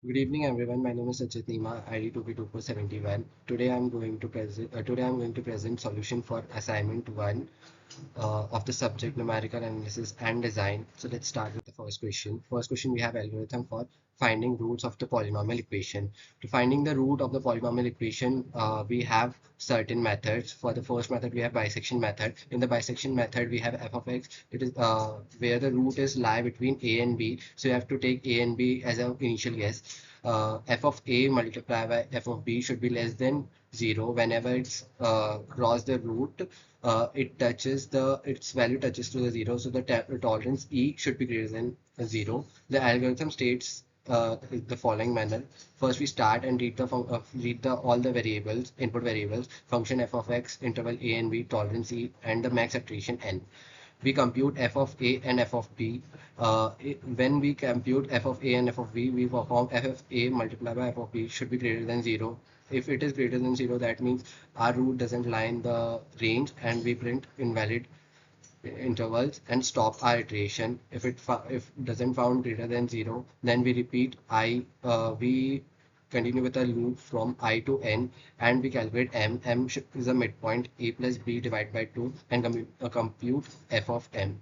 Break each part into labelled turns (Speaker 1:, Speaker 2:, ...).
Speaker 1: Good evening, everyone. My name is Rachit neema, IT-2K24-71. Today I'm going to present solution for assignment one of the subject numerical analysis and design. So let's start with the first question. First question, we have algorithm for finding roots of the polynomial equation. To finding the root of the polynomial equation, we have certain methods. For the first method, we have bisection method. In the bisection method, we have f of x. It is where the root is lie between a and b. So you have to take a and b as an initial guess. F of a multiplied by f of b should be less than 0 whenever it's cross the root. Its value touches to the 0, so the tolerance e should be greater than 0. The algorithm states the following manner. First, we start and read the all the variables, input variables, function f of x, interval a and b, tolerance e, and the max iteration n. We compute f of a and f of b. When we compute f of a and f of b, we perform f of a multiplied by f of b should be greater than 0. If it is greater than 0, that means our root doesn't lie in the range and we print invalid intervals and stop our iteration. If doesn't found greater than 0, then we continue with a loop from I to n, and we calculate m. Is a midpoint. A plus b divided by 2 and compute f of m.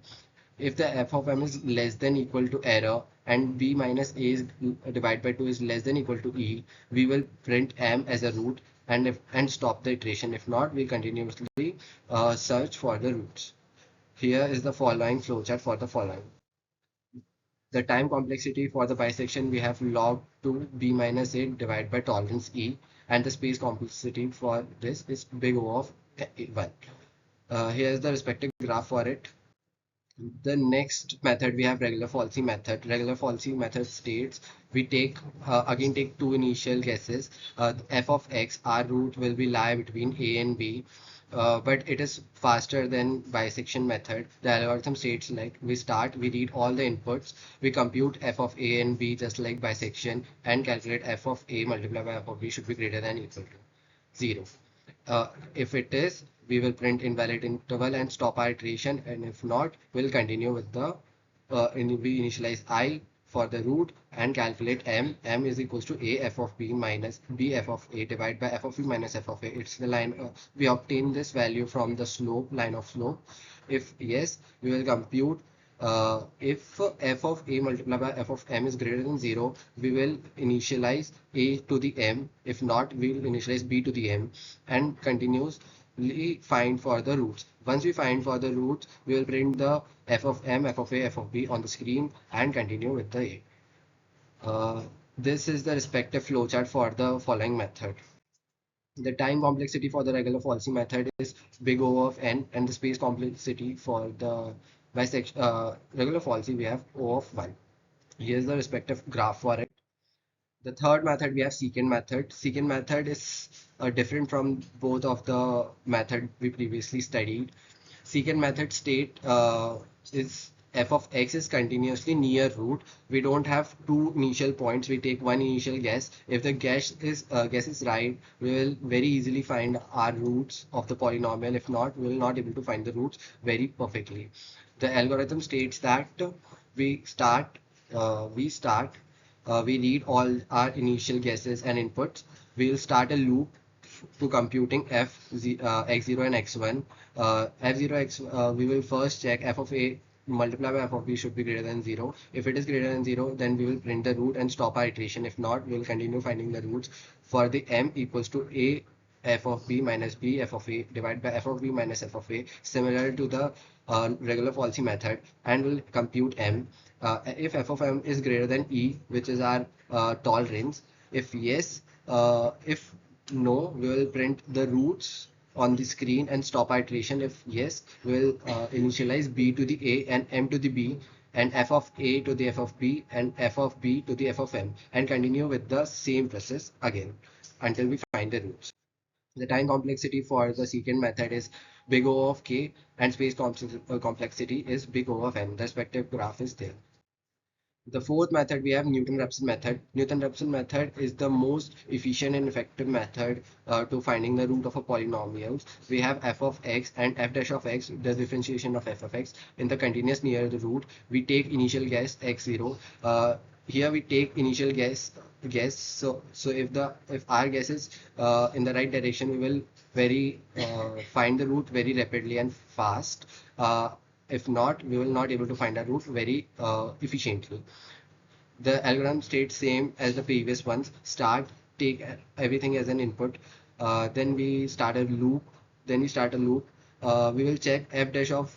Speaker 1: If the f of m is less than equal to error and b minus a is divided by 2 is less than equal to e, we will print m as a root and stop the iteration. If not, we continuously search for the roots. Here is the following flowchart for the following. The time complexity for the bisection, we have log 2 b minus a divided by tolerance e, and the space complexity for this is big O of 1. Here is the respective graph for it. The next method, we have regular Falsi method. Regular Falsi method states we again take two initial guesses. F of x, our root will be lie between a and b. But it is faster than bisection method. The algorithm states like we read all the inputs, we compute f of a and b just like bisection, and calculate f of a multiplied by f of b should be greater than equal to 0. If it is, we will print invalid interval and stop our iteration, and if not, we'll continue with we initialize I for the root and calculate m. M is equals to a f of b minus b f of a divided by f of b minus f of a. It's the line we obtain this value from the line of slope. If yes, we will compute if f of a multiplied by f of m is greater than 0, we will initialize a to the m. If not, we will initialize b to the m and continuously find for the roots. Once we find for the roots, we will print the f of m, f of a, f of b on the screen and continue with the a. This is the respective flowchart for the following method. The time complexity for the regular Falsi method is big O of n, and the space complexity for the regular Falsi, we have O of 1. Here's the respective graph for it. The third method, we have secant method. Secant method is different from both of the method we previously studied. Secant method state is f of x is continuously near root. We don't have two initial points. We take one initial guess. If the guess is right, we will very easily find our roots of the polynomial. If not, we will not able to find the roots very perfectly. The algorithm states that we start we start we read all our initial guesses and inputs. We'll start a loop to computing x0 and x1. We will first check f of a multiplied by f of b should be greater than 0. If it is greater than 0, then we will print the root and stop our iteration. If not, we will continue finding the roots for the m equals to a f of b minus b f of a divided by f of b minus f of a, similar to the regular Falsi method, and we'll compute m. If f of m is greater than e, which is our tolerance. If yes, if no, we will print the roots on the screen and stop iteration. If yes, we'll initialize b to the a and m to the b, and f of a to the f of b and f of b to the f of m, and continue with the same process again until we find the roots. The time complexity for the secant method is big O of k, and space complexity is big O of n. The respective graph is there. The fourth method, we have Newton-Raphson method. Newton-Raphson method is the most efficient and effective method to finding the root of a polynomial. We have f of x and f dash of x, the differentiation of f of x in the continuous near the root. We take initial guess x0. Here we take initial guess guess. So if our guess is in the right direction, we will very find the root very rapidly and fast. If not, we will not able to find a root very efficiently. The algorithm stays same as the previous ones. Take everything as an input. Then we start a loop. We will check f dash of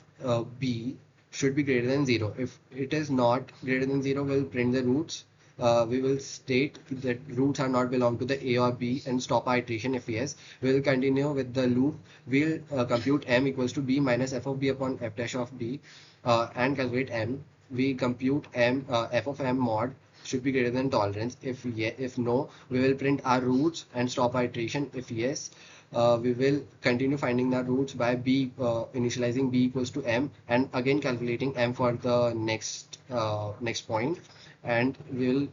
Speaker 1: b should be greater than 0. If it is not greater than 0, we'll print the roots. We will state that roots are not belong to the a or b and stop our iteration. If yes, we will continue with the loop. We'll compute m equals to b minus f of b upon f dash of b and calculate m. We compute f of m mod should be greater than tolerance. If no, we will print our roots and stop our iteration. If yes, we will continue finding the roots by initializing b equals to m and again calculating m for the next point, and we will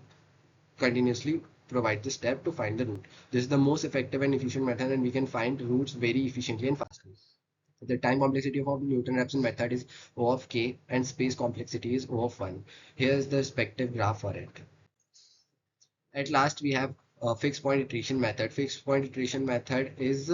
Speaker 1: continuously provide the step to find the root. This is the most effective and efficient method, and we can find roots very efficiently and fastly. The time complexity of Newton-Raphson method is O of k and space complexity is O of 1. Here's the respective graph for it. At last, we have fixed point iteration method. Fixed point iteration method is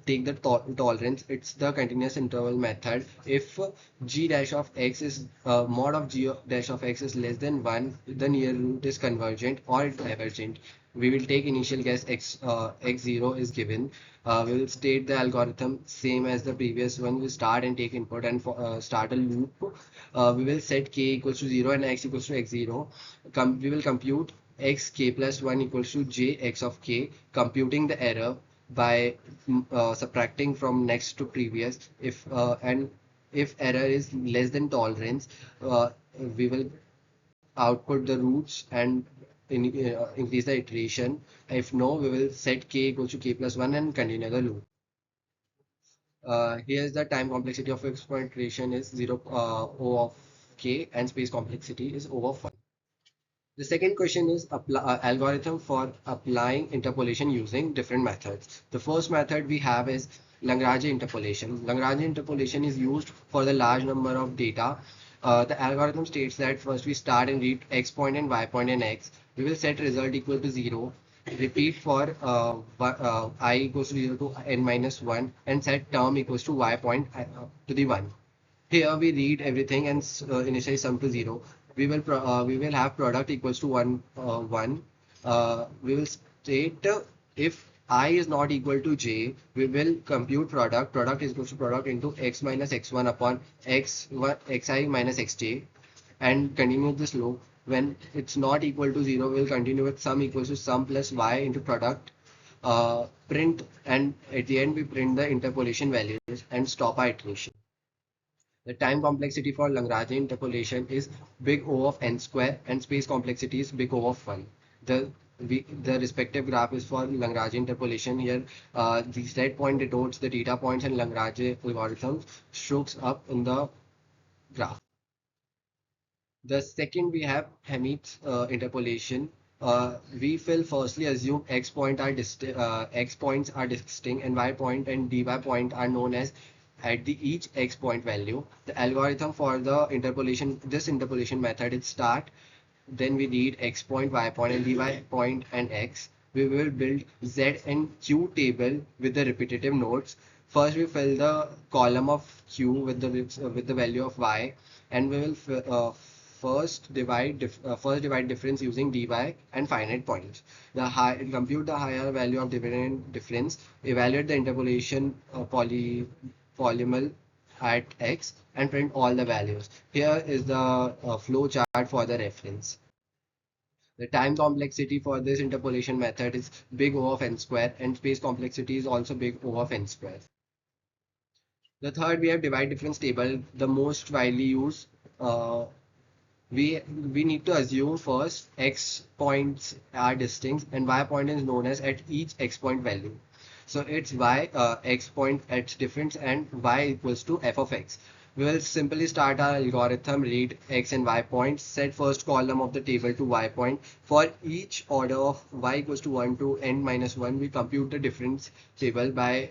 Speaker 1: take the tolerance. It's the continuous interval method. If g dash of x is mod of g dash of x is less than 1, the near root is convergent or divergent. We will take initial guess x0 is given. We will state the algorithm same as the previous one. We start and take input and start a loop. We will set k equals to 0 and x equals to x0. We will compute x k plus 1 equals to j x of k, computing the error by subtracting from next to previous. If error is less than tolerance, we will output the roots and increase the iteration. If no, we will set k equals to k plus 1 and continue the loop. Here's the time complexity of fixed point iteration is 0 O of k and space complexity is O of 1. The second question is algorithm for applying interpolation using different methods. The first method we have is Lagrange interpolation. Lagrange interpolation is used for the large number of data. The algorithm states that first we start and read x point and y point and x. We will set result equal to 0. Repeat for I equals to 0 to n minus 1 and set term equals to y point to the 1. Here we read everything and initially sum to 0. We will have product equals to 1. We will state if I is not equal to j, we will compute product. Product is equals to product into x minus x1 upon xi minus xj and continue this loop. When it's not equal to 0, we will continue with sum equals to sum plus y into product. Print, and at the end we print the interpolation values and stop our iteration. The time complexity for Lagrange interpolation is big O of n square and space complexity is big O of 1. The respective graph is for Lagrange interpolation. Here, the red point denotes the data points and Lagrange algorithms shows up in the graph. The second we have Hermite interpolation. We will firstly assume x points are distinct and y point and dy point are known as at the each x point value. The algorithm for the interpolation method is start, then we read x point, y point and dy point and x. We will build z and q table with the repetitive nodes. First we fill the column of q with the value of y, and we will first divide difference using dy and finite points. Compute the higher value of difference, evaluate the interpolation polynomial at x and print all the values. Here is the flow chart for the reference. The time complexity for this interpolation method is big O of n square and space complexity is also big O of n square. The third, we have divide difference table, the most widely used. We need to assume first x points are distinct and y point is known as at each x point value. So it's x point at difference and y equals to f of x. We will simply start our algorithm, read x and y points, set first column of the table to y point. For each order of y equals to 1 to n minus 1, we compute the difference table by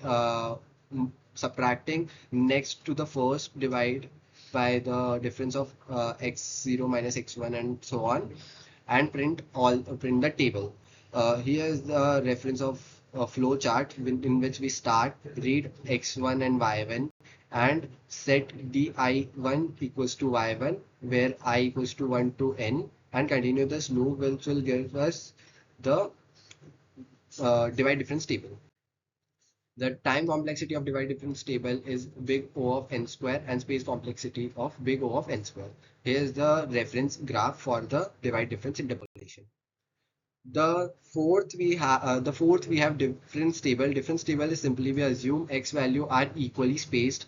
Speaker 1: subtracting next to the first divide by the difference of x0 minus x1 and so on. and print the table. Here is the reference of a flow chart in which we start, read x1 and y1 and set di1 equals to y1 where I equals to 1 to n, and continue this loop which will give us the divide difference table. The time complexity of divide difference table is big O of n square and space complexity of big O of n square. Here is the reference graph for the divide difference interpolation. The fourth we have difference table. Difference table is simply we assume x value are equally spaced.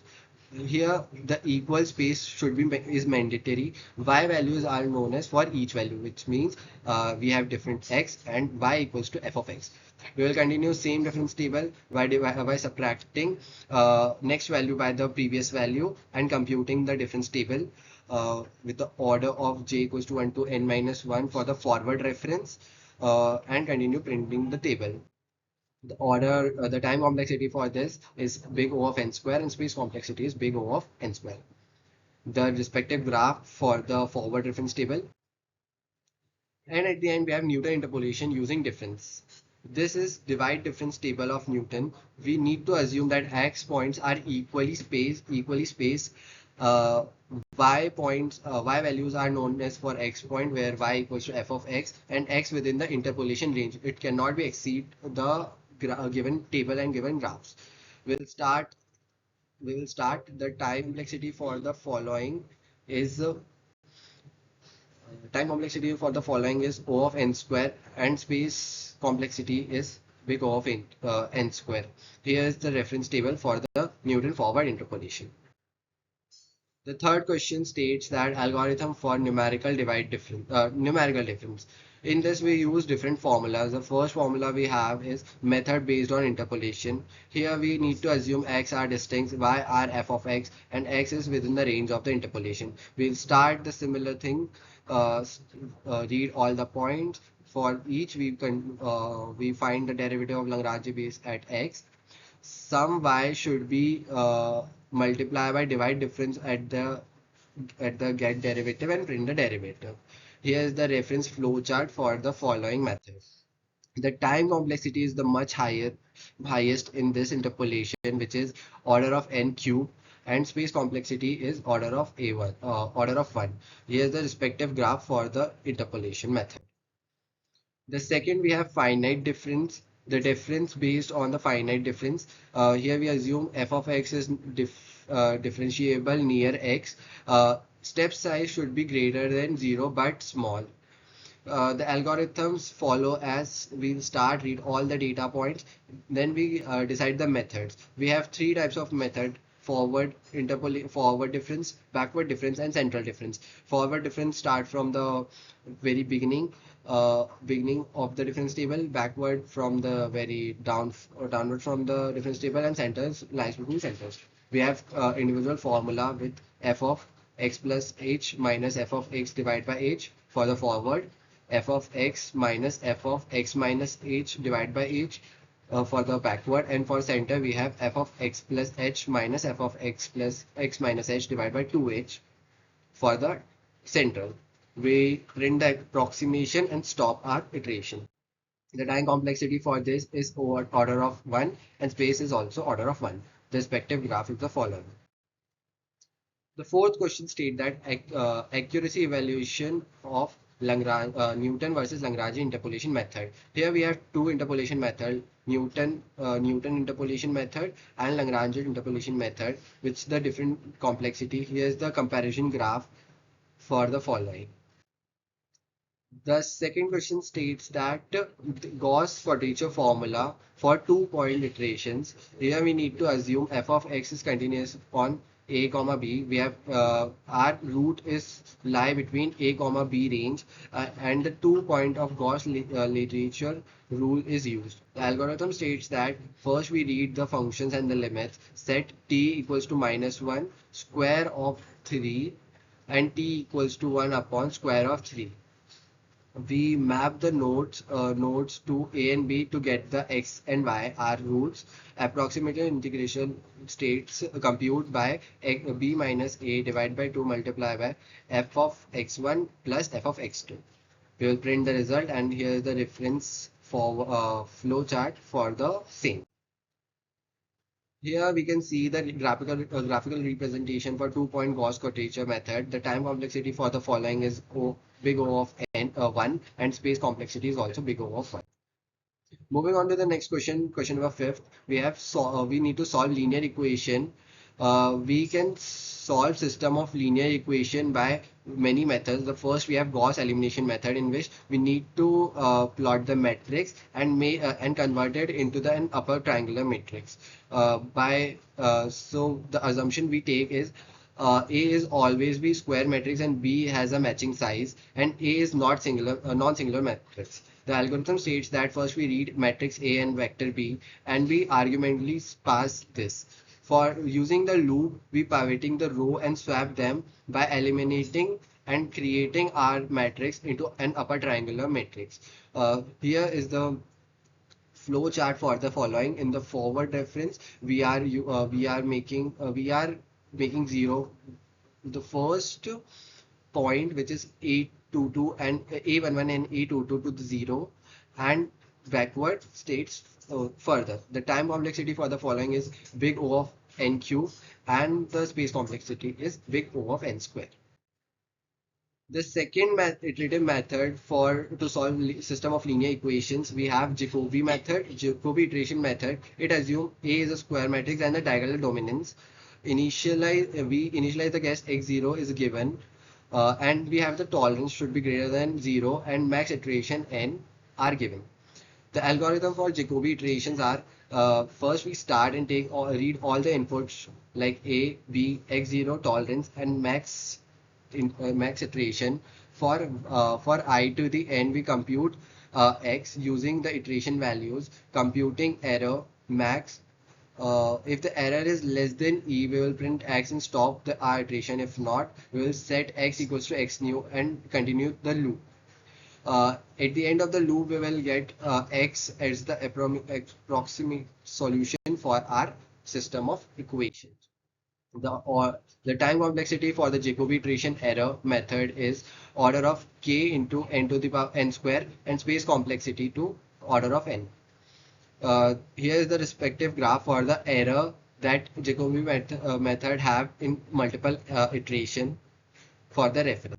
Speaker 1: Here the equal space should be is mandatory. Y values are known as for each value, which means we have different x and y equals to f of x. We will continue same difference table by subtracting next value by the previous value and computing the difference table with the order of j equals to 1 to n minus 1 for the forward reference, and continue printing the table. The time complexity for this is big O of n square and space complexity is big O of n square. The respective graph for the forward reference table. And at the end, we have Newton interpolation using difference. This is divide difference table of Newton. We need to assume that x points are equally spaced. Uh, y values are known as for x point where y equals to f of x and x within the interpolation range. It cannot be exceed the given table and given graphs. We'll start. We will start. The time complexity for the following is O of n square and space complexity is big O of n square. Here is the reference table for the Newton forward interpolation. The third question states that algorithm for numerical difference. In this we use different formulas. The first formula we have is method based on interpolation. Here we need to assume x are distinct, y are f of x, and x is within the range of the interpolation. We'll start the similar thing. Read all the points. For each we find the derivative of Lagrange base at x. Some y should be multiply by divide difference at the get derivative and print the derivative. Here is the reference flow chart for the following method. The time complexity is the highest in this interpolation, which is order of n cube, and space complexity is order of 1. Here is the respective graph for the interpolation method. The second we have finite difference. The difference based on the finite difference. Here we assume f of x is differentiable near x. Step size should be greater than 0 but small. The algorithms follow as we'll start, read all the data points, then we decide the methods. We have three types of method: forward difference, backward difference, and central difference. Forward difference start from the very beginning of the difference table, backward from the very downward from the difference table, and centers lies between centers. We have individual formula with f of x plus h minus f of x divided by h for the forward, f of x minus f of x minus h divided by h for the backward, and for center we have f of x plus h minus f of x plus x minus h divided by 2h for the central. We print the approximation and stop our iteration. The time complexity for this is order of 1 and space is also order of 1. The respective graph is the following. The fourth question states that accuracy evaluation of Newton versus Lagrange interpolation method. Here we have two interpolation method, Newton interpolation method and Lagrange interpolation method, which the different complexity. Here is the comparison graph for the following. The second question states that Gauss-Quadrature formula for 2-point iterations. Here we need to assume f of x is continuous on a comma b. We have our root is lie between a comma b range, and the 2-point of Gauss literature rule is used. The algorithm states that first we read the functions and the limits. Set t equals to -1 square of 3 and t equals to 1 upon square of 3. We map the nodes to a and b to get the x and y are roots. Approximation integration states compute by b minus a divided by 2 multiplied by f of x1 plus f of x2. We will print the result, and here is the reference for flow chart for the same. Here we can see the graphical representation for two-point Gauss-Quadrature method. The time complexity for the following is big O of n 1, and space complexity is also big O of 1. Moving on to the next question, question number 5th. We need to solve linear equation. We can solve system of linear equation by many methods. The first, we have Gauss elimination method, in which we need to plot the matrix and convert it into an upper triangular matrix. So the assumption we take is A is always be square matrix and B has a matching size, and A is not non-singular matrix. The algorithm states that first we read matrix A and vector B, and we argumentally pass this. For using the loop, we pivoting the row and swap them by eliminating and creating our matrix into an upper triangular matrix. Here is the flow chart for the following. In the forward reference, we are making zero the first point, which is A22 and A11 and A22 to the 0, and backward states further. The time complexity for the following is big O of n cube, and the space complexity is big O of n square. The second iterative method to solve system of linear equations, we have Jacobi method, Jacobi iteration method. It assumes A is a square matrix and the diagonal dominance. We initialize the guess x0 is given, and we have the tolerance should be greater than 0 and max iteration n are given. The algorithm for Jacobi iterations are, first we start and read all the inputs like A, B, x0, tolerance, and max iteration. For I to the n, we compute x using the iteration values, computing error, max. If the error is less than e, we will print x and stop the iteration. If not, we will set x equals to x new and continue the loop. At the end of the loop, we will get x as the approximate solution for our system of equations. The time complexity for the Jacobi iteration error method is order of k into n to the power n square, and space complexity to order of n. Here is the respective graph for the error that Jacobi method have in multiple iteration for the reference.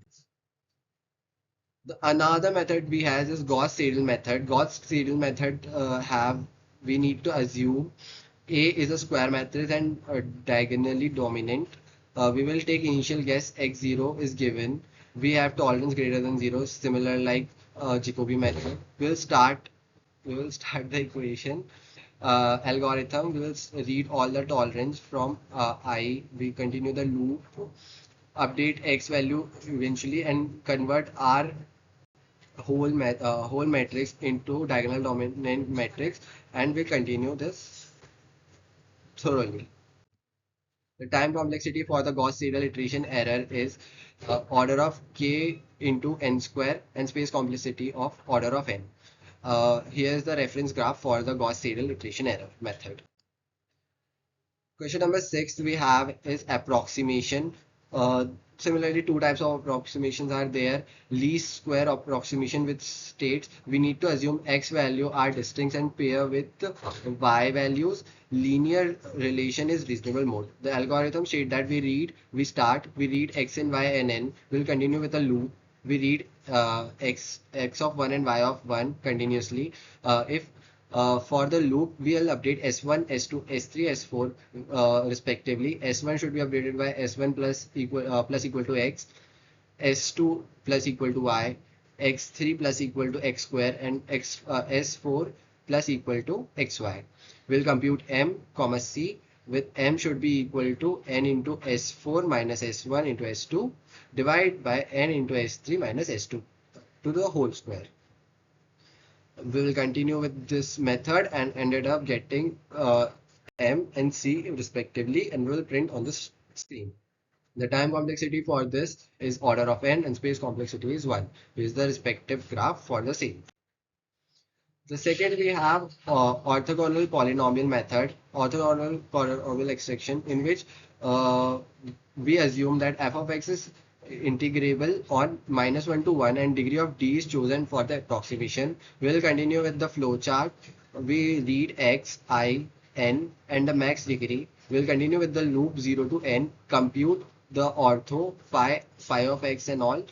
Speaker 1: Another method we have is Gauss-Seidel method. Gauss-Seidel method we need to assume A is a square matrix and diagonally dominant. We will take initial guess x0 is given. We have tolerance greater than 0, similar like Jacobi method. We will start the equation algorithm. We will read all the tolerance from I. We continue the loop, update x value eventually, and convert our whole matrix into diagonal dominant matrix, and we continue this thoroughly. The time complexity for the Gauss-Seidel iteration error is order of k into n square, and space complexity of order of n. Here is the reference graph for the Gauss-Seidel iteration error method. Question number 6 we have is approximation. Similarly, two types of approximations are there. Least square approximation, which states we need to assume x value are distinct and pair with y values. Linear relation is reasonable mode. The algorithm states that we read x and y and n. We'll continue with a loop. We read x of 1 and y of 1 continuously. For the loop, we'll update S1, S2, S3, S4 respectively. S1 should be updated by S1 plus equal to X, S2 plus equal to Y, X3 plus equal to X square, and S4 plus equal to XY. We'll compute M, C, with M should be equal to N into S4 minus S1 into S2, divide by N into S3 minus S2 to the whole square. We will continue with this method and ended up getting M and C respectively, and we will print on the screen. The time complexity for this is order of n and space complexity is 1. This is the respective graph for the same. The second we have orthogonal polynomial method, orthogonal polynomial extraction, in which we assume that f of x integrable on -1 to 1 and degree of d is chosen for the approximation. We'll continue with the flowchart. We read x, I, n and the max degree. We'll continue with the loop 0 to n, compute the ortho, phi of x and all.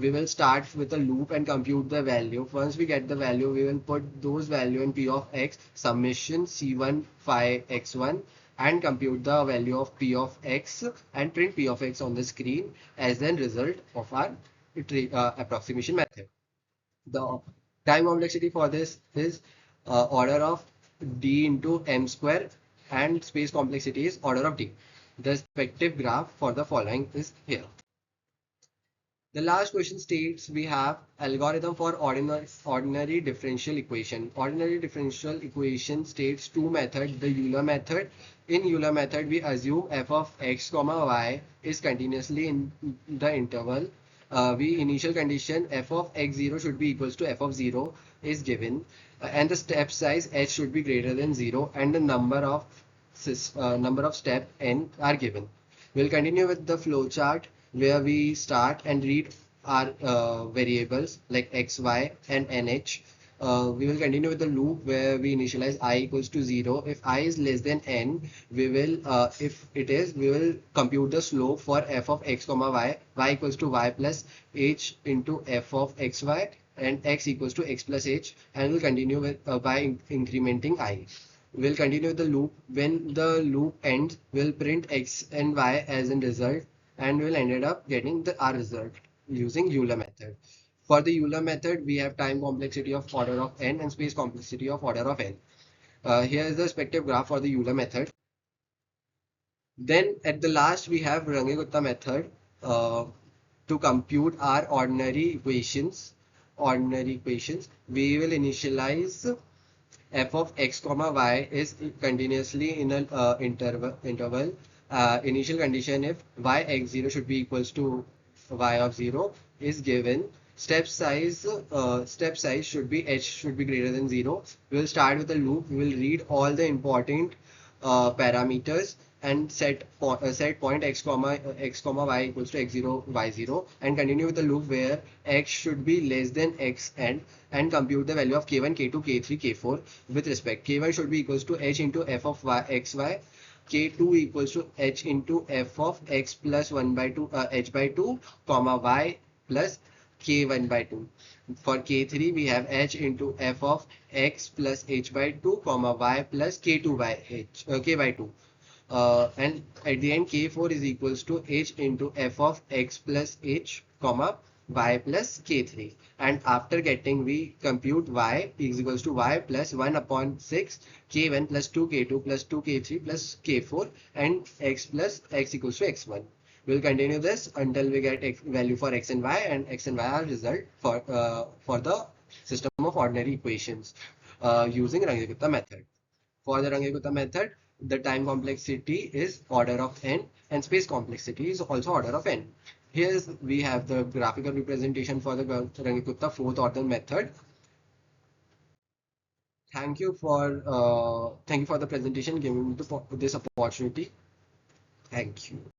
Speaker 1: We will start with a loop and compute the value. Once we get the value, we will put those value in p of x, summation c1 phi x1 and compute the value of p of x and print p of x on the screen as the result of our approximation method. The time complexity for this is order of d into m square and space complexity is order of d. The respective graph for the following is here. The last question states we have algorithm for ordinary differential equation. Ordinary differential equation states two methods, the Euler method. In Euler method, we assume f of x comma y is continuously in the interval. We initial condition f of x0 should be equals to f of 0 is given, and the step size h should be greater than 0 and the number of step n are given. We'll continue with the flowchart where we start and read our variables like x, y and nh. We will continue with the loop where we initialize I equals to 0. If I is less than n, we will, if it is, we will compute the slope for f of x comma y equals to y plus h into f of xy and x equals to x plus h, and we'll continue with by incrementing I. We'll continue with the loop. When the loop ends, we'll print x and y as a result and we'll ended up getting our result using Euler method. For the Euler method, we have time complexity of order of n and space complexity of order of n. Here is the respective graph for the Euler method. Then at the last, we have Runge-Kutta method to compute our ordinary equations. We will initialize f of x comma y is continuously in an interval. Initial condition if y x0 should be equals to y of 0 is given. Step size should be h should be greater than 0. We will start with a loop. We will read all the important parameters and set point x comma y equals to x0 y0 and continue with the loop where x should be less than x and compute the value of k1 k2 k3 k4 with respect. K1 should be equals to h into f of y xy, k2 equals to h into f of x plus 1 by 2 h by 2 comma y plus k1 by 2. For k3 we have h into f of x plus h by 2 comma y plus k2 by h k by 2. And at the end k4 is equals to h into f of x plus h comma y plus k3, and after getting we compute y is equals to y plus 1 upon 6 k1 plus 2 k2 plus 2 k3 plus k4 and x plus x equals to x1. We'll continue this until we get value for x and y are result for the system of ordinary equations using Runge-Kutta method. For the Runge-Kutta method, the time complexity is order of n and space complexity is also order of n. Here we have the graphical representation for the Runge-Kutta fourth order method. Thank you for the presentation, giving me this opportunity. Thank you.